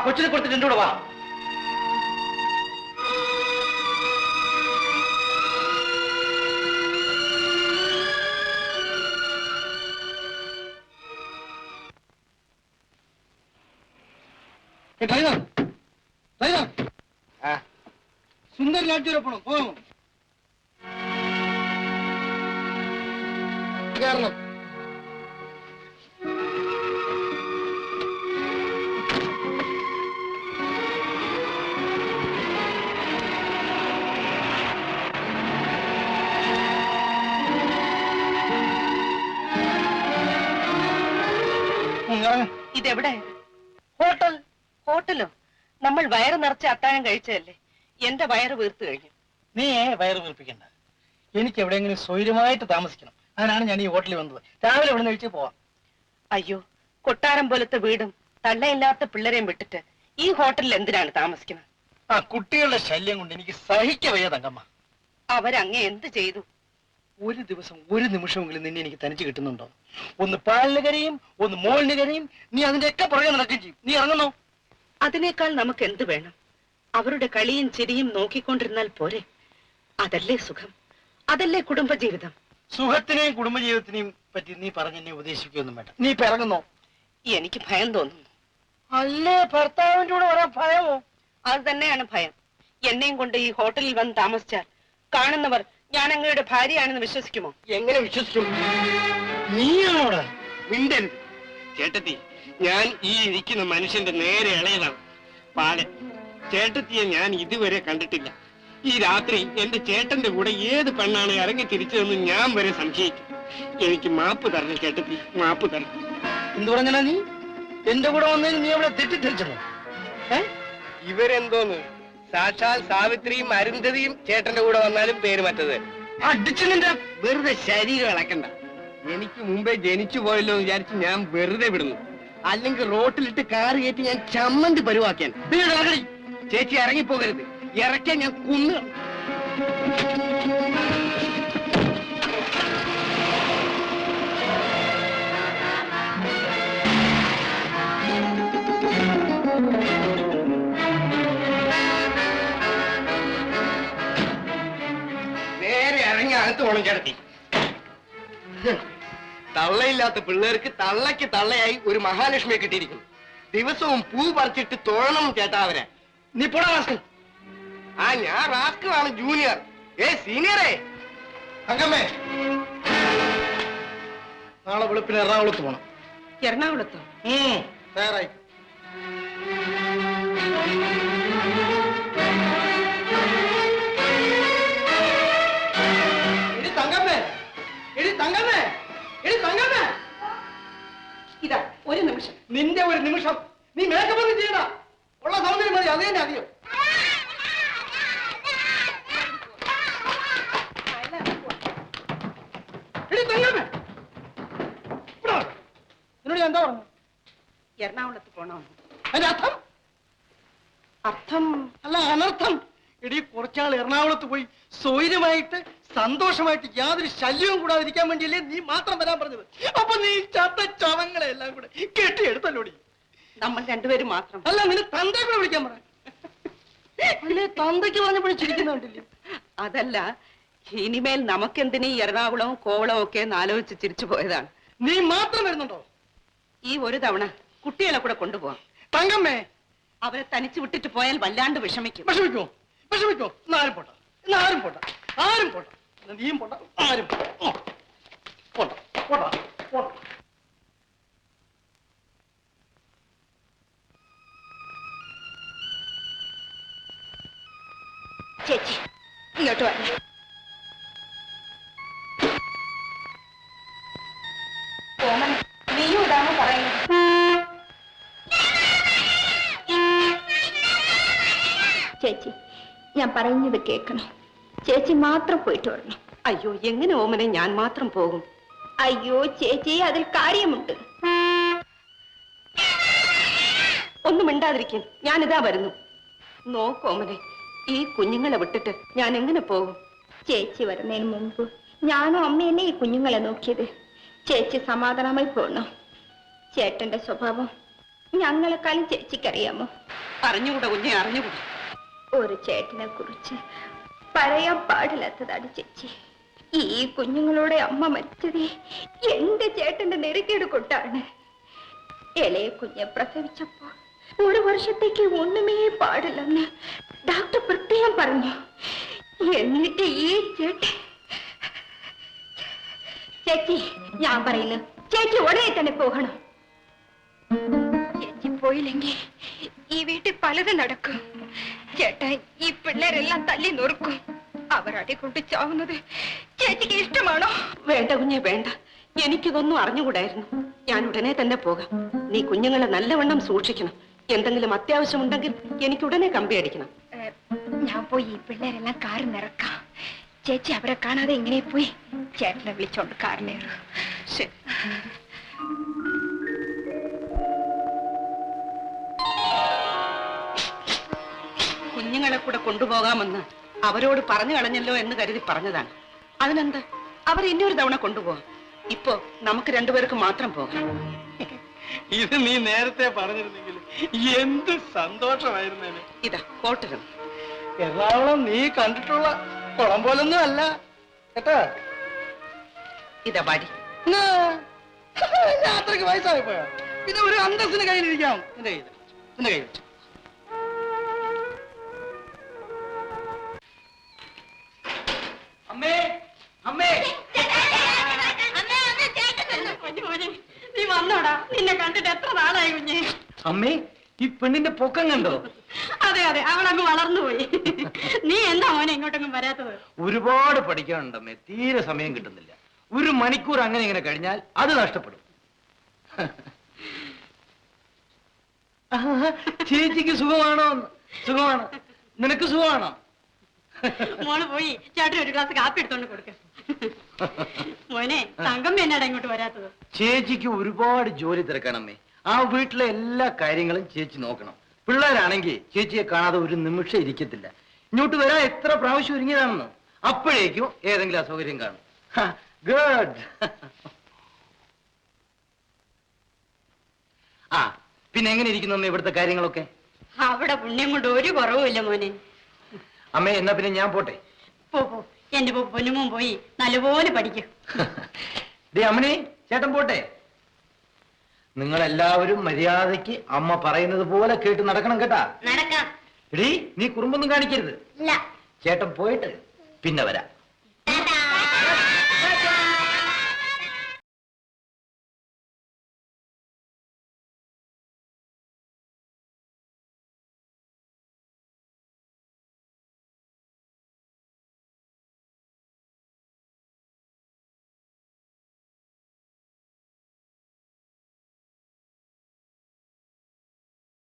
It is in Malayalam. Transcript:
കൊച്ചിനെ കൊടുത്തിട്ട് എന്റെ കൂടെ വാ. സുന്ദർ ലാഡ്ജി പോണം പോകാമോ? കാരണം ഇതെവിടെ? ഹോട്ടൽ. ഹോട്ടലോ? നമ്മൾ വയറ് നിറച്ച് അത്താഴം കഴിച്ചതല്ലേ. എന്റെ വയറ് വീർത്തു കഴിഞ്ഞു. നീ വയറ് വീർപ്പിക്കണ്ട. എനിക്ക് എവിടെയെങ്കിലും സ്വൈര്യമായിട്ട് താമസിക്കണം. അതിനാണ് ഞാൻ ഈ ഹോട്ടലിൽ വന്നത്. രാവിലെ ഇവിടെ കഴിച്ച് പോവാം. അയ്യോ, കൊട്ടാരം പോലത്തെ വീടും തള്ളയില്ലാത്ത പിള്ളേരെയും വിട്ടിട്ട് ഈ ഹോട്ടലിൽ എന്തിനാണ് താമസിക്കുന്നത്? ആ കുട്ടികളുടെ ശല്യം കൊണ്ട് എനിക്ക് സഹിക്കവയ്യ തങ്കമ്മ. അവരങ്ങേ എന്ത് ചെയ്തു? ഒരു ദിവസം ഒരു നിമിഷമെങ്കിലും നിന്നെ എനിക്ക് തനിച്ച് കിട്ടുന്നുണ്ടോ? ഒന്ന് പാലിന് കരയും, ഒന്ന് മോളിന് കരയും. നീ അതിന്റെയൊക്കെ പുറകെ നടക്കുകയും ചെയ്യും. നീ ഇറങ്ങുന്നോ? അതിനേക്കാൾ നമുക്ക് എന്ത് വേണം? അവരുടെ കളിയും ചിരിയും നോക്കിക്കൊണ്ടിരുന്നാൽ പോരെ? അതല്ലേ സുഖം, അതല്ലേ കുടുംബജീവിതം. സുഖത്തിനെയും കുടുംബജീവിതത്തിനെയും പറ്റി നീ പറഞ്ഞെന്നെ ഉപദേശിക്കുകയൊന്നും വേണ്ട. നീ ഇപ്പൊ ഇറങ്ങുന്നോ? എനിക്ക് ഭയം തോന്നുന്നു. അല്ലേ, ഭർത്താവിന്റെ കൂടെ വരാൻ ഭയമോ? അത് തന്നെയാണ് ഭയം. എന്നെയും കൊണ്ട് ഈ ഹോട്ടലിൽ വന്ന് താമസിച്ചാൽ കാണുന്നവർ ഞാൻ അങ്ങയുടെ ഭാര്യയാണെന്ന് വിശ്വസിക്കുമോ? എങ്ങനെ വിശ്വസിക്കും? നീയാണോ അവിടെ? മിണ്ടരുത് ചേട്ടത്തി. ഞാൻ ഈ ഇരിക്കുന്ന മനുഷ്യന്റെ നേരെ ഇളയതാണ് പാല്. ചേട്ടത്തിയെ ഞാൻ ഇതുവരെ കണ്ടിട്ടില്ല. ഈ രാത്രി എന്റെ ചേട്ടന്റെ കൂടെ ഏത് പെണ്ണാണ് ഇറങ്ങി തിരിച്ചതെന്ന് ഞാൻ വരെ സംശയിക്കും. എനിക്ക് മാപ്പ് തരണം ചേട്ടത്തി, മാപ്പ് തരണം. എന്ത് പറഞ്ഞാ നീ? എന്റെ കൂടെ വന്നതിന് നീ അവിടെ തെറ്റിദ്ധരിച്ചോ? ഇവരെന്തോന്ന് സാക്ഷാൽ സാവിത്രിയും അരുന്ധതിയും ചേട്ടന്റെ കൂടെ വന്നാലും പേര് മറ്റത്. അടിച്ചു നിന്റെ വെറുതെ ശരീരം ഇളക്കണ്ട. എനിക്ക് മുമ്പേ ജനിച്ചു പോയല്ലോ എന്ന് വിചാരിച്ച് ഞാൻ വെറുതെ വിടുന്നു. അല്ലെങ്കിൽ റോട്ടിലിട്ട് കാറ് കയറ്റി ഞാൻ ചമ്മന്തി പരുവാക്കാൻ. ചേച്ചി ഇറങ്ങിപ്പോകരുത്. ഇറക്കാൻ ഞാൻ കുന്നു. നേരെ ഇറങ്ങി അകത്ത് പോണം ചേട്ടത്തി. തള്ളയില്ലാത്ത പിള്ളേർക്ക് തള്ളയ്ക്ക് തള്ളയായി ഒരു മഹാലക്ഷ്മിയെ കിട്ടിയിരിക്കുന്നു. ദിവസവും പൂ പറിച്ചിട്ട് തൊഴണം ചേട്ടാ അവരെ. നീ പോടാ റാസ്കൽ. ആ ഞാൻ റാസ്കലാണ് ജൂനിയർ. സീനിയറേ. തങ്കമ്മേ, നാളെ വെളുപ്പിന് എറണാകുളത്ത് പോണം. എറണാകുളത്തോ? തയ്യാറായി. ഇതാ ഒരു നിമിഷം. നിന്റെ ഒരു നിമിഷം. നീ മേക്കപ്പ് ഒന്നും ചെയ്യണ്ട. ഉള്ള സൗന്ദര്യം മതി. അത് തന്നെ അധികം. എന്നോട് ഞാൻ എന്താ പറഞ്ഞു? എറണാകുളത്ത് പോണോ? അതിന്റെ അർത്ഥം? അർത്ഥം അല്ല, അനർത്ഥം. എടീ, കുറച്ചാൾ എറണാകുളത്ത് പോയി സ്വൈര്യമായിട്ട് സന്തോഷമായിട്ട് യാതൊരു ശല്യവും കൂടാതിരിക്കാൻ വേണ്ടിയല്ലേ നീ മാത്രം വരാൻ പറഞ്ഞത്. അപ്പൊ നീ ചത്ത ചവങ്ങളെ എല്ലാം കൂടെ കെട്ടിയെടുത്തല്ലോടി. നമ്മൾ രണ്ടുപേരും മാത്രം. അല്ല, നിന്നെ തന്തയെ കൂടെ വിളിക്കാൻ പറ. അല്ലേ, തന്തയ്ക്ക് പറഞ്ഞപ്പോഴും ചിരിക്കുന്നുണ്ടല്ലേ? അതല്ല, ഇനിമേൽ നമുക്കെന്തിനീ എറണാകുളവും കോവളവും ഒക്കെ ആലോചിച്ച് ചിരിച്ചു പോയതാണ്. നീ മാത്രം വരുന്നുണ്ടോ? ഈ ഒരു തവണ കുട്ടികളെ കൂടെ കൊണ്ടുപോവാം. തങ്കമ്മേ, അവരെ തനിച്ചു വിട്ടിട്ട് പോയാൽ വല്ലാണ്ട് വിഷമിക്കും. വിഷമിക്കോ? വിഷമിക്കോ? എന്നാരും പോട്ടെ. എന്നാരും പോട്ടെ. ആരും പോട്ടെ. നീയും പോട്ടെ. ആരും പോട്ടെ. പോട്ടെ പോട്ടെ പോട്ടെ. ചേച്ചി ഇങ്ങോട്ട് വരണം. നീയും ഇതാണോ പറയുന്നത്? ചേച്ചി, ഞാൻ പറയുന്നത് കേൾക്കണം. ചേച്ചി മാത്രം പോയിട്ട് വരണം. അയ്യോ, എങ്ങനെ ഓമനെ ഞാൻ മാത്രം പോകും? അയ്യോ ചേച്ചി, അതിൽ കാര്യമുണ്ട്. ഒന്നും മിണ്ടാതിരിക്കാൻ. ഞാനിതാ വരുന്നു. നോക്കോമനെ, ഈ കുഞ്ഞുങ്ങളെ വിട്ടിട്ട് ഞാൻ എങ്ങനെ പോകും? ചേച്ചി വരുന്നതിന് മുമ്പ് ഞാനും അമ്മയല്ലേ ഈ കുഞ്ഞുങ്ങളെ നോക്കിയത്. ചേച്ചി സമാധാനമായി പോകണം. ചേട്ടന്റെ സ്വഭാവം ഞങ്ങളെക്കാളും ചേച്ചിക്കറിയാമോ? അറിഞ്ഞുകൂടാ കുഞ്ഞെ, അറിഞ്ഞുകൂടാ. ഒരു ചേട്ടനെ കുറിച്ച് പറയാൻ പാടില്ലാത്തതാണ് ചേച്ചി. ഈ കുഞ്ഞുങ്ങളുടെ അമ്മ മരിച്ചത് എന്റെ ചേട്ടന്റെ നെറുകേട് കൊണ്ടാണ്. ഇളയ കുഞ്ഞെ പ്രസവിച്ചപ്പോൾ 1 വർഷത്തേക്ക് ഒന്നുമേ പാടില്ലെന്ന് ഡോക്ടർ പ്രത്യേകം പറഞ്ഞു. എന്നിട്ട് ഈ ചേച്ചി, ഞാൻ പറയുന്നു, ചേച്ചി ഉടനെ തന്നെ പോകണം. ചേച്ചി പോയില്ലെങ്കിൽ ഈ വീട്ടിൽ പലതും നടക്കും. ചേട്ടൻ ഈ പിള്ളേരെല്ലാം തല്ലി നോർക്കും. അവർ അടികൊണ്ട് ചാവുന്നത് ചേച്ചിക്ക് ഇഷ്ടമാണോ? വേണ്ട കുഞ്ഞെ, വേണ്ട. എനിക്കിതൊന്നും അറിഞ്ഞുകൂടായിരുന്നു. ഞാൻ ഉടനെ തന്നെ പോകാം. നീ കുഞ്ഞുങ്ങളെ നല്ലവണ്ണം സൂക്ഷിക്കണം. എന്തെങ്കിലും അത്യാവശ്യമുണ്ടെങ്കിൽ എനിക്ക് ഉടനെ കമ്പി അടിക്കണം. ഞാൻ പോയി ഈ പിള്ളേരെല്ലാം കാറിൽ നിറക്കാം. ചേച്ചി അവരെ കാണാതെ ഇങ്ങനെ പോയി ചേട്ടനെ വിളിച്ചോണ്ട് കാറിലേറും. ശരി. കുഞ്ഞുങ്ങളെ കൂടെ കൊണ്ടുപോകാമെന്ന് അവരോട് പറഞ്ഞു കളഞ്ഞല്ലോ എന്ന് കരുതി പറഞ്ഞതാണ്. അതിനെന്താ, അവർ ഇനിയൊരു തവണ കൊണ്ടുപോകാം. ഇപ്പോ നമുക്ക് രണ്ടുപേർക്ക് മാത്രം പോകാം. ഇത് നീ നേരത്തെ പറഞ്ഞിരുന്നെങ്കിൽ എന്ത് സന്തോഷമായിരുന്നേനെ. ഇതാ കോട്ടരം. എറണാകുളം നീ കണ്ടിട്ടുള്ള കുളം പോലൊന്നും അല്ല കേട്ടാ. ഇതാ വടി. യാത്രക്ക് വയസ്സായി പോയോ? പിന്നെ ഒരു അന്തസ്സിന് കയ്യിലിരിക്കാം. നിന്റെ കയ്യിൽ വെച്ചു. അമ്മേ, അമ്മേ, നീ വന്നോടാ. നിന്നെ കണ്ടിട്ട് എത്ര നാളായി കുഞ്ഞെ. അമ്മേ, ഈ പെണ്ണിന്റെ പൊക്കം കണ്ടോ? അതെ അതെ, അവളങ്ങ് വളർന്നുപോയി. നീ എന്താ മോനെ ഇങ്ങോട്ടൊന്നും വരാത്തത്? ഒരുപാട് പഠിക്കാനുണ്ടമ്മേ, തീരെ സമയം കിട്ടുന്നില്ല. 1 മണിക്കൂർ അങ്ങനെ ഇങ്ങനെ കഴിഞ്ഞാൽ അത് നഷ്ടപ്പെടും. ചേച്ചിക്ക് സുഖമാണോ? സുഖമാണ്. നിനക്ക് സുഖമാണോ? മോള് പോയി ചേട്ടൻ ഒരു ഗ്ലാസ് കാപ്പി എടുത്തോണ്ട് കൊടുക്ക. മോനെ, തങ്കമ്മ എന്നാടാ ഇങ്ങോട്ട് വരാത്തത്? ചേച്ചിക്ക് ഒരുപാട് ജോലി തിരക്കാണമ്മേ. ആ വീട്ടിലെ എല്ലാ കാര്യങ്ങളും ചേച്ചി നോക്കണം. പിള്ളേരാണെങ്കിൽ ചേച്ചിയെ കാണാതെ ഒരു നിമിഷം ഇരിക്കത്തില്ല. ഇങ്ങോട്ട് വരാൻ എത്ര പ്രാവശ്യം ഒരുങ്ങിയതാണെന്ന്. അപ്പോഴേക്കും ഏതെങ്കിലും അസൗകര്യം കാണും. ഗുഡ്. ആ, പിന്നെ എങ്ങനെ ഇരിക്കുന്നു ഇവിടുത്തെ കാര്യങ്ങളൊക്കെ? അവിടെ പുണ്യം കൊണ്ട് ഒരു കുറവുമില്ല മോനെ. അമ്മേ, എന്നാ പിന്നെ ഞാൻ പോട്ടെ. പോ, എന്റെ പൊന്നുമോൻ പോയി നല്ലപോലെ പഠിക്കും. അമ്മണി, ചേട്ടൻ പോട്ടെ. നിങ്ങളെല്ലാവരും മര്യാദയ്ക്ക് അമ്മ പറയുന്നത് പോലെ കേട്ട് നടക്കണം കേട്ടാ. നടക്കാം. എടീ, നീ കുറുമ്പൊന്നും കാണിക്കരുത്. ചേട്ടൻ പോയിട്ട് പിന്നെ വരാം.